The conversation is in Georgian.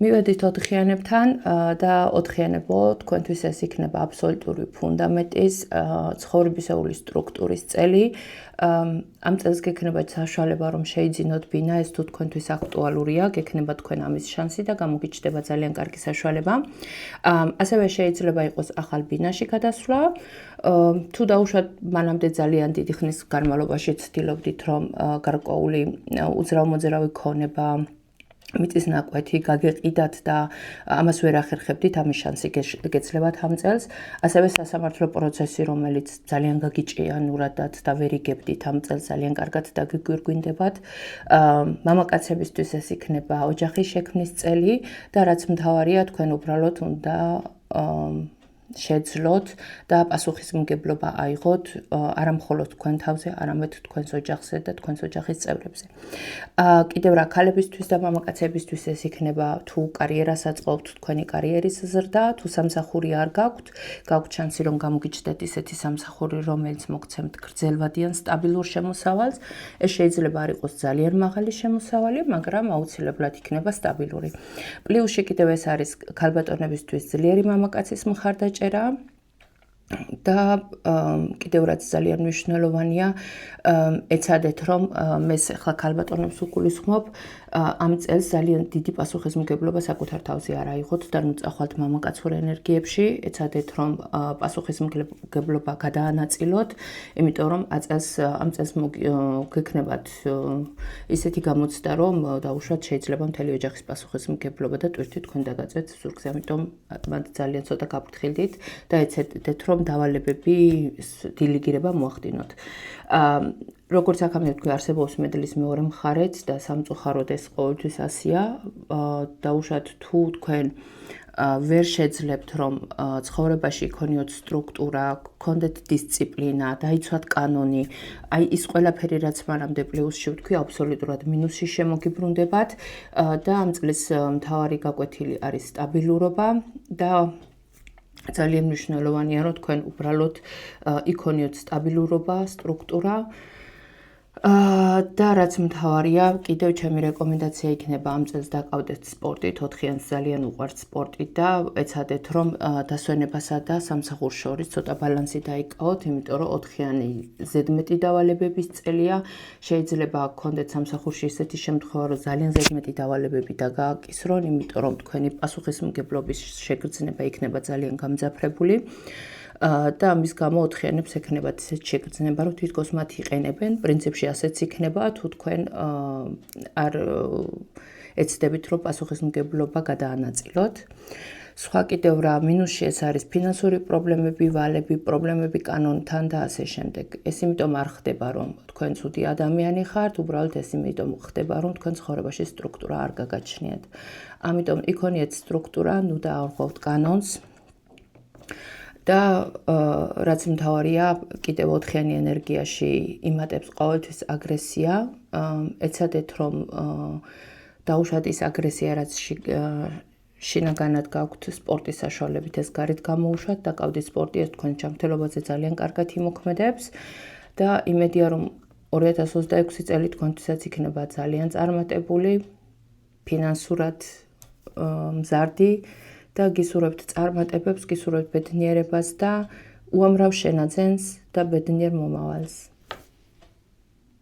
მივედით 4-იანებთან და 4-იანებო თქვენთვის ეს იქნება აბსოლუტური ფუნდამენტის ცხოვრებისეული სტრუქტურის წელი. ამ წელს გექნება საშუალება რომ შეიძინოთ ბინა, ეს თუ თქვენთვის აქტუალურია, გექნება თქვენ ამის შანსი და გამოგიჩნდება ძალიან კარგი საშუალება. ასევე შეიძლება იყოს ახალ ბინაში გადასვლა. თუ დაუშვათ მანამდე ძალიან დიდი ხნის განმავლობაში ცდილობდით რომ გარკვეული უძრავ-მოძრავი ქონება მიწის ნაკვეთი გაგეყიდათ და ამას ვერ ახერხებდით, ამის შანსი გეცლებათ ამ წელს. ასევე სასამართლო პროცესი, რომელიც ძალიან გაგიჭიანურადათ და ვერ იგებდით ამ წელს ძალიან კარგად დაგიგვირგვინდებათ. მამაკაცებისთვის ეს იქნება ოჯახის შექმნის წელი და რაც მთავარია, თქვენ უბრალოდ უნდა შეძლოთ და პასუხისმგებლობა აიღოთ არა მხოლოდ თქვენ თავზე, არამედ თქვენს ოჯახზე და თქვენს ოჯახის წევრებზე. კიდევ რა, ქალებისთვის და მამაკაცებისთვის ეს იქნება თუ კარიერას აწყობთ, თქვენი კარიერის ზრდა, თუ სამსახური არ გაქვთ, გაქვთ შანსი რომ გამოგიჩნდეთ ისეთი სამსახური, რომელიც მოგცემთ გრძელვადიან სტაბილურ შემოსავალს. ეს შეიძლება არ იყოს ძალიან მაღალი შემოსავალი, მაგრამ აუცილებლად იქნება სტაბილური. პლუსში კიდევ ეს არის ქალბატონებისთვის ძლიერი მამაკაცის მხარდაჭერა. და კიდევ რაც ძალიან მნიშვნელოვანია, ეცადეთ რომ მეს ახლა ქალბატონებს უგულისხმობ, ამ წელს ძალიან დიდი პასუხისმგებლობა საკუთარ თავზე არ აიღოთ და ნუწახვალთ მამაკაცურ ენერგიებში, ეცადეთ რომ პასუხისმგებლობა გადაანაწილოთ, იმიტომ რომ ამ წელს გექნებათ ისეთი გამოცდა, რომ დაუშვათ შეიძლება მთელი ოჯახის პასუხისმგებლობა და ტვირთი თქვენ დაგაწვეთ ზურგზე, ამიტომ მათ ძალიან ცოტა გაფრთხილდით და ეცადეთ რომ დავალებები დილიგირება მოახდინოთ. როგორც აქამდე თქვი, არსებობს მედლის მეორე მხარეც და სამწუხაროდ ეს ყოველთვის ასია. დაუშვათ თუ თქვენ ვერ შეძლებთ რომ ცხოვრებაში იქონიოთ სტრუქტურა, გქონდეთ დისციპლინა, დაიცვათ კანონი, აი ის ყველაფერი რაც მანამდე პლუსში ვთქვი, აბსოლუტურად მინუსში შემოგიბრუნდებათ და ამ წლის მთავარი გაკვეთილი არის სტაბილურობა და ძალიან მნიშვნელოვანია რომ თქვენ უბრალოდ იქონიოთ სტაბილურობა, სტრუქტურა და რაც მთავარია, კიდევ ჩემი რეკომენდაცია იქნება ამ წელს დაკავდეთ სპორტით, 4-იანს ძალიან უყვართ სპორტი და ეცადეთ რომ დასვენებასა და სამსახურს შორის ცოტა ბალანსი დაიკავოთ, იმიტომ რომ 4-იანი ზედმეტი დავალებების წელია, შეიძლება გქონდეთ სამსახურში ისეთი შემთხვევა, რომ ძალიან ზედმეტი დავალებები დაგააკისრონ, იმიტომ რომ თქვენი პასუხისმგებლობის შეგრძნება იქნება ძალიან გამძაფრებული. და ამის გამო 4-იანებს ექნებათ ისეთ შეგრძნება, რომ თითქოს მათ იყენებენ. პრინციპში ასეც იქნება, თუ თქვენ არ ეცდებით, რომ პასუხისმგებლობა გადაანაწილოთ. სხვა კიდევ რა, მინუსში ეს არის ფინანსური პრობლემები, ვალები, პრობლემები კანონთან და ასე შემდეგ. ეს იმიტომ არ ხდება, რომ თქვენ ცუდი ადამიანი ხართ, უბრალოდ ეს იმიტომ ხდება, რომ თქვენ ცხოვრებაში სტრუქტურა არ გაგაჩნიათ. ამიტომ იქონიეთ სტრუქტურა, ნუ დაარღვევთ კანონს. და რაც მთავარია, კიდევ 4-იანი ენერგიაში იმატებს ყოველთვის აგრესია. ეცადეთ რომ დაუშვათ ის აგრესია, რაც შინაგანად გაქვთ სპორტის საშუალებით ეს გარეთ გამოუშვათ, დაკავდით სპორტი, ეს თქვენ ჯანმრთელობაზე ძალიან კარგად იმოქმედებს და იმედია რომ 2026 წელი თქვენთვისაც იქნება ძალიან წარმატებული, ფინანსურად მზარდი და გისურვებთ წარმატებებს, გისურვებთ ბედნიერებას და უამრავ შენაძენს და ბედნიერ მომავალს.